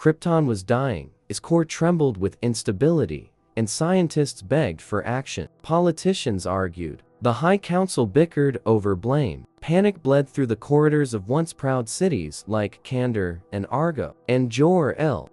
Krypton was dying, its core trembled with instability, and scientists begged for action. Politicians argued. The High Council bickered over blame. Panic bled through the corridors of once proud cities like Kandor and Argo. And Jor-El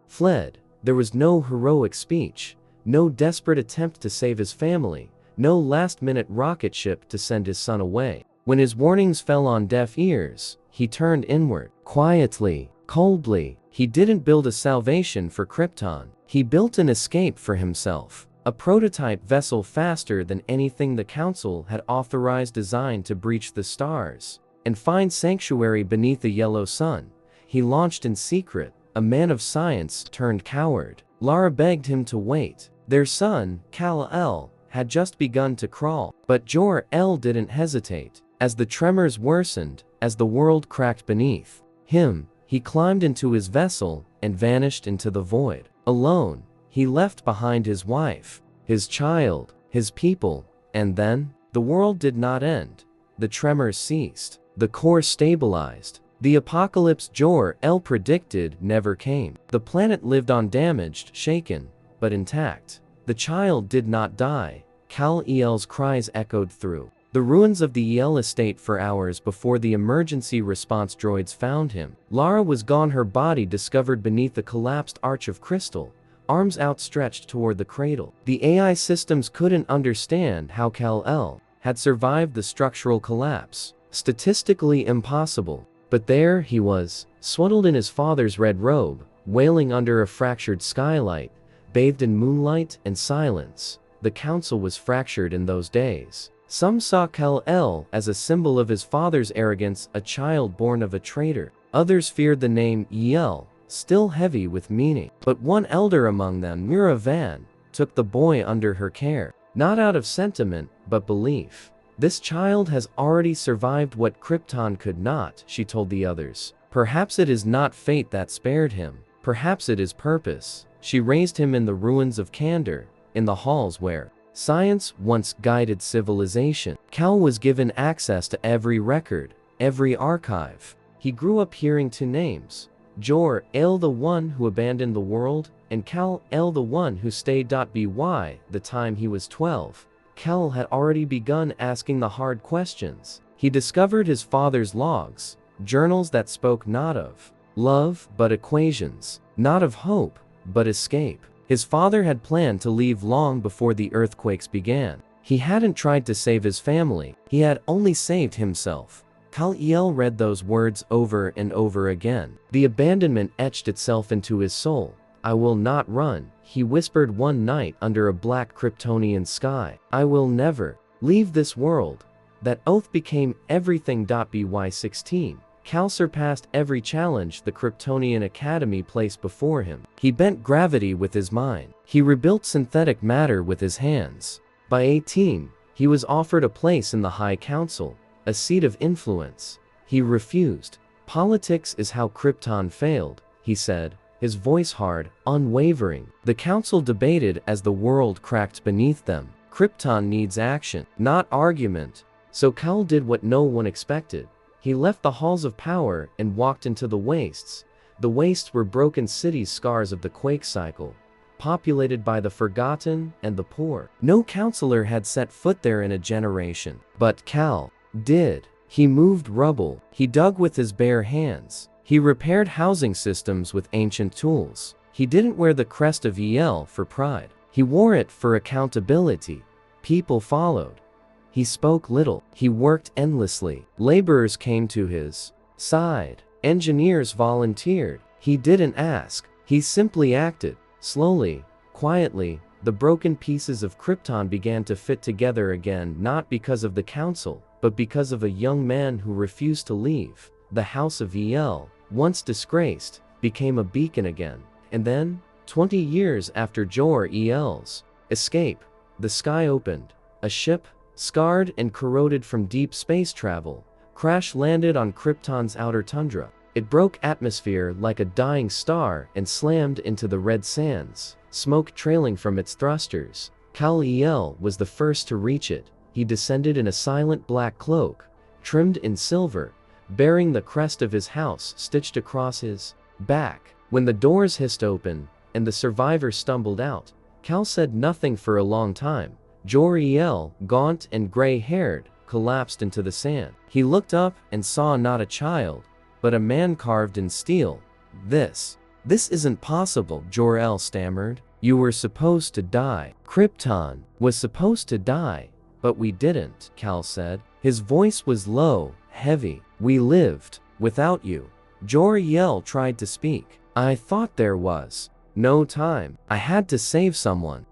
fled. There was no heroic speech, no desperate attempt to save his family, no last-minute rocket ship to send his son away. When his warnings fell on deaf ears, he turned inward. Quietly, coldly, he didn't build a salvation for Krypton. He built an escape for himself. A prototype vessel faster than anything the Council had authorized, designed to breach the stars and find sanctuary beneath the yellow sun. He launched in secret, a man of science turned coward. Lara begged him to wait. Their son, Kal-El, had just begun to crawl, but Jor-El didn't hesitate. As the tremors worsened, as the world cracked beneath him, he climbed into his vessel and vanished into the void. Alone, he left behind his wife, his child, his people, and then, the world did not end. The tremors ceased. The core stabilized. The apocalypse Jor-El predicted never came. The planet lived on, damaged, shaken, but intact. The child did not die. Kal-El's cries echoed through the ruins of the El estate for hours before the emergency response droids found him. Lara was gone, her body discovered beneath the collapsed arch of crystal, arms outstretched toward the cradle. The AI systems couldn't understand how Kal-El had survived the structural collapse. Statistically impossible. But there he was, swaddled in his father's red robe, wailing under a fractured skylight, bathed in moonlight and silence. The Council was fractured in those days. Some saw Kal-El as a symbol of his father's arrogance, a child born of a traitor. Others feared the name El, still heavy with meaning. But one elder among them, Mira Van, took the boy under her care. Not out of sentiment, but belief. This child has already survived what Krypton could not, she told the others. Perhaps it is not fate that spared him. Perhaps it is purpose. She raised him in the ruins of Kandor, in the halls where science once guided civilization. Kal was given access to every record, every archive. He grew up hearing two names. Jor-El, the one who abandoned the world, and Kal-El, the one who stayed. By the time he was 12, Kal had already begun asking the hard questions. He discovered his father's logs, journals that spoke not of love but equations, not of hope but escape. His father had planned to leave long before the earthquakes began. He hadn't tried to save his family, he had only saved himself. Kal-El read those words over and over again. The abandonment etched itself into his soul. I will not run, he whispered one night under a black Kryptonian sky. I will never leave this world. That oath became everything. By 16, Kal surpassed every challenge the Kryptonian Academy placed before him. He bent gravity with his mind. He rebuilt synthetic matter with his hands. By 18, he was offered a place in the High Council, a seat of influence. He refused. Politics is how Krypton failed, he said, his voice hard, unwavering. The Council debated as the world cracked beneath them. Krypton needs action, not argument. So Kal did what no one expected. He left the halls of power and walked into the wastes. The wastes were broken cities, scars of the quake cycle, populated by the forgotten and the poor. No counselor had set foot there in a generation. But Kal did. He moved rubble. He dug with his bare hands. He repaired housing systems with ancient tools. He didn't wear the crest of El for pride. He wore it for accountability. People followed. He spoke little. He worked endlessly. Laborers came to his side. Engineers volunteered. He didn't ask. He simply acted. Slowly, quietly, the broken pieces of Krypton began to fit together again, not because of the Council, but because of a young man who refused to leave. The House of El, once disgraced, became a beacon again. And then, 20 years after Jor-El's escape, the sky opened. A ship, scarred and corroded from deep space travel, crash-landed on Krypton's outer tundra. It broke atmosphere like a dying star and slammed into the red sands, smoke trailing from its thrusters. Kal-El was the first to reach it. He descended in a silent black cloak, trimmed in silver, bearing the crest of his house stitched across his back. When the doors hissed open and the survivors stumbled out, Cal said nothing for a long time. Jor-El, gaunt and gray-haired, collapsed into the sand. He looked up and saw not a child, but a man carved in steel. This isn't possible, Jor-El stammered. You were supposed to die. Krypton was supposed to die, but we didn't, Cal said. His voice was low, heavy. We lived without you. Jor-El tried to speak. I thought there was no time. I had to save someone.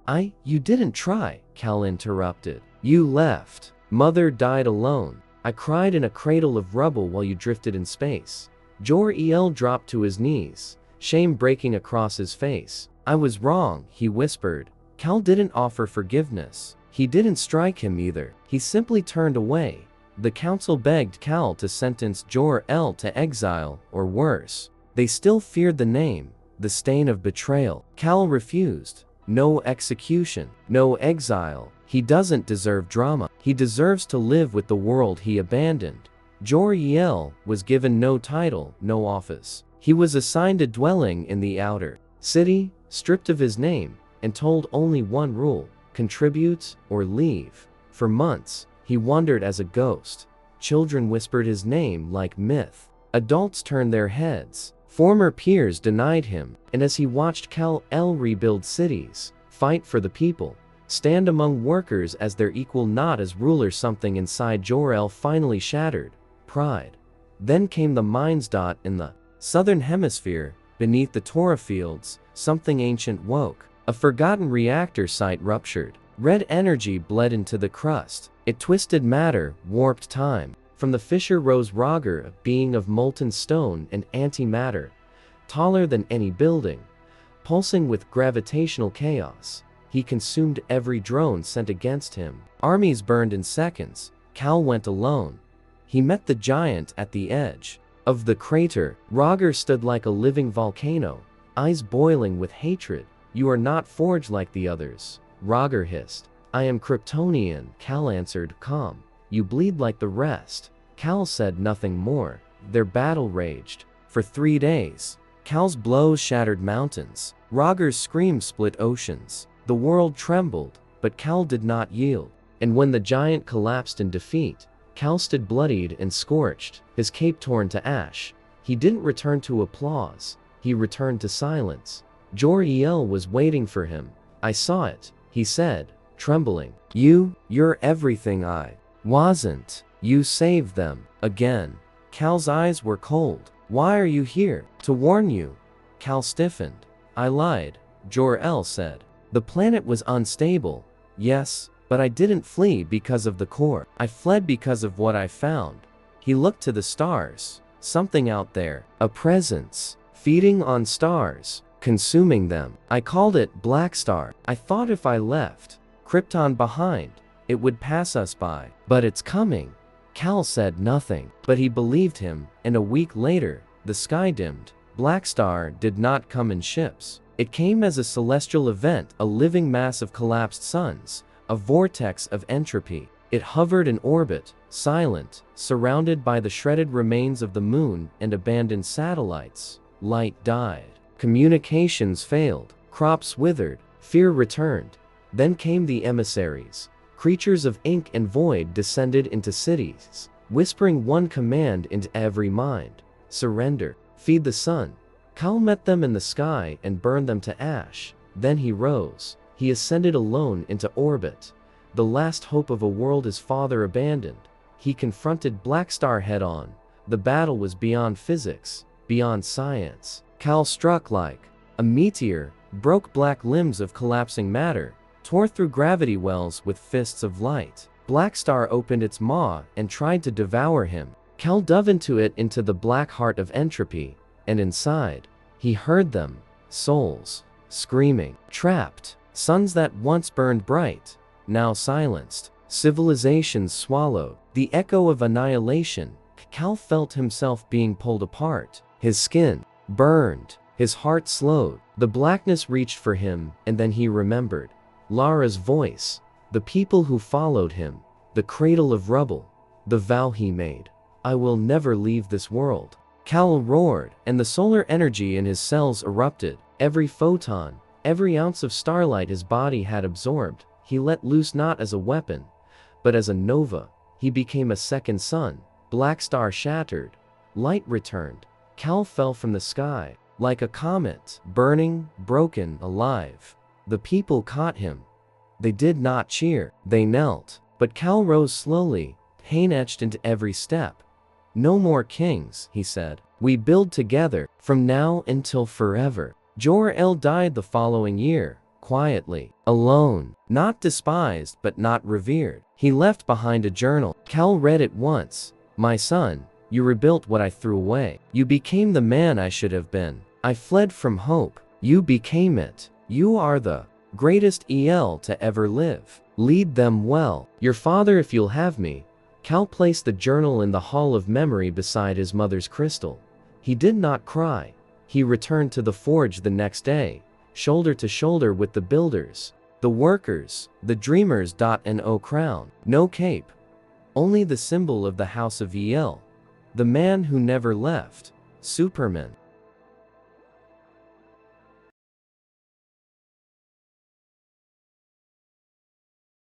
You didn't try, Cal interrupted. You left. Mother died alone. I cried in a cradle of rubble while you drifted in space. Jor-El dropped to his knees, shame breaking across his face. I was wrong, he whispered. Cal didn't offer forgiveness. He didn't strike him either. He simply turned away. The council begged Cal to sentence Jor-El to exile, or worse. They still feared the name, the stain of betrayal. Cal refused. No execution, no exile. He doesn't deserve drama. He deserves to live with the world he abandoned. Jor-El was given no title, no office. He was assigned a dwelling in the outer city, stripped of his name, and told only one rule: contribute or leave. For months, he wandered as a ghost. Children whispered his name like myth. Adults turned their heads. Former peers denied him, and as he watched Kal-El rebuild cities, fight for the people, stand among workers as their equal not as ruler, something inside Jor-El finally shattered. Pride. Then came the Mines. In the southern hemisphere, beneath the Torah fields, something ancient woke. A forgotten reactor site ruptured. Red energy bled into the crust. It twisted matter, warped time. From the fissure rose Roger, a being of molten stone and antimatter, taller than any building, pulsing with gravitational chaos. He consumed every drone sent against him. Armies burned in seconds. Cal went alone. He met the giant at the edge of the crater. Roger stood like a living volcano, eyes boiling with hatred. You are not forged like the others, Roger hissed. I am Kryptonian, Cal answered, calm. You bleed like the rest. Cal said nothing more. Their battle raged for 3 days. Cal's blows shattered mountains. Roger's screams split oceans. The world trembled, but Cal did not yield. And when the giant collapsed in defeat, Cal stood bloodied and scorched, his cape torn to ash. He didn't return to applause. He returned to silence. Jor-El was waiting for him. I saw it, he said, trembling. You're everything I wasn't. You saved them. Again. Cal's eyes were cold. Why are you here? To warn you. Cal stiffened. I lied, Jor-El said. The planet was unstable. Yes, but I didn't flee because of the core. I fled because of what I found. He looked to the stars. Something out there. A presence. Feeding on stars. Consuming them. I called it Black Star. I thought if I left Krypton behind, it would pass us by. But it's coming. Cal said nothing, but he believed him, and a week later, the sky dimmed. Black Star did not come in ships. It came as a celestial event, a living mass of collapsed suns, a vortex of entropy. It hovered in orbit, silent, surrounded by the shredded remains of the moon and abandoned satellites. Light died. Communications failed. Crops withered. Fear returned. Then came the emissaries. Creatures of ink and void descended into cities, whispering one command into every mind: surrender. Feed the sun. Cal met them in the sky and burned them to ash. Then he rose. He ascended alone into orbit, the last hope of a world his father abandoned. He confronted Black Star head-on. The battle was beyond physics, beyond science. Cal struck like a meteor, broke black limbs of collapsing matter, tore through gravity wells with fists of light. Black Star opened its maw and tried to devour him. Cal dove into the black heart of entropy, and inside, he heard them, souls, screaming, trapped, suns that once burned bright, now silenced, civilizations swallowed, the echo of annihilation. Cal felt himself being pulled apart. His skin burned, his heart slowed. The blackness reached for him, and then he remembered Lara's voice, the people who followed him, the cradle of rubble, the vow he made. I will never leave this world. Cal roared, and the solar energy in his cells erupted. Every photon, every ounce of starlight his body had absorbed, he let loose not as a weapon, but as a nova. He became a second sun. Black star shattered. Light returned. Cal fell from the sky, like a comet, burning, broken, alive. The people caught him. They did not cheer. They knelt. But Cal rose slowly, pain etched into every step. "No more kings," he said. "We build together, from now until forever." Jor-El died the following year, quietly, alone, not despised but not revered. He left behind a journal. Cal read it once. "My son, you rebuilt what I threw away. You became the man I should have been. I fled from hope. You became it. You are the greatest El to ever live. Lead them well. Your father if you'll have me." Cal placed the journal in the hall of memory beside his mother's crystal. He did not cry. He returned to the forge the next day, shoulder to shoulder with the builders, the workers, the dreamers. No crown, no cape. Only the symbol of the House of El. The man who never left. Superman.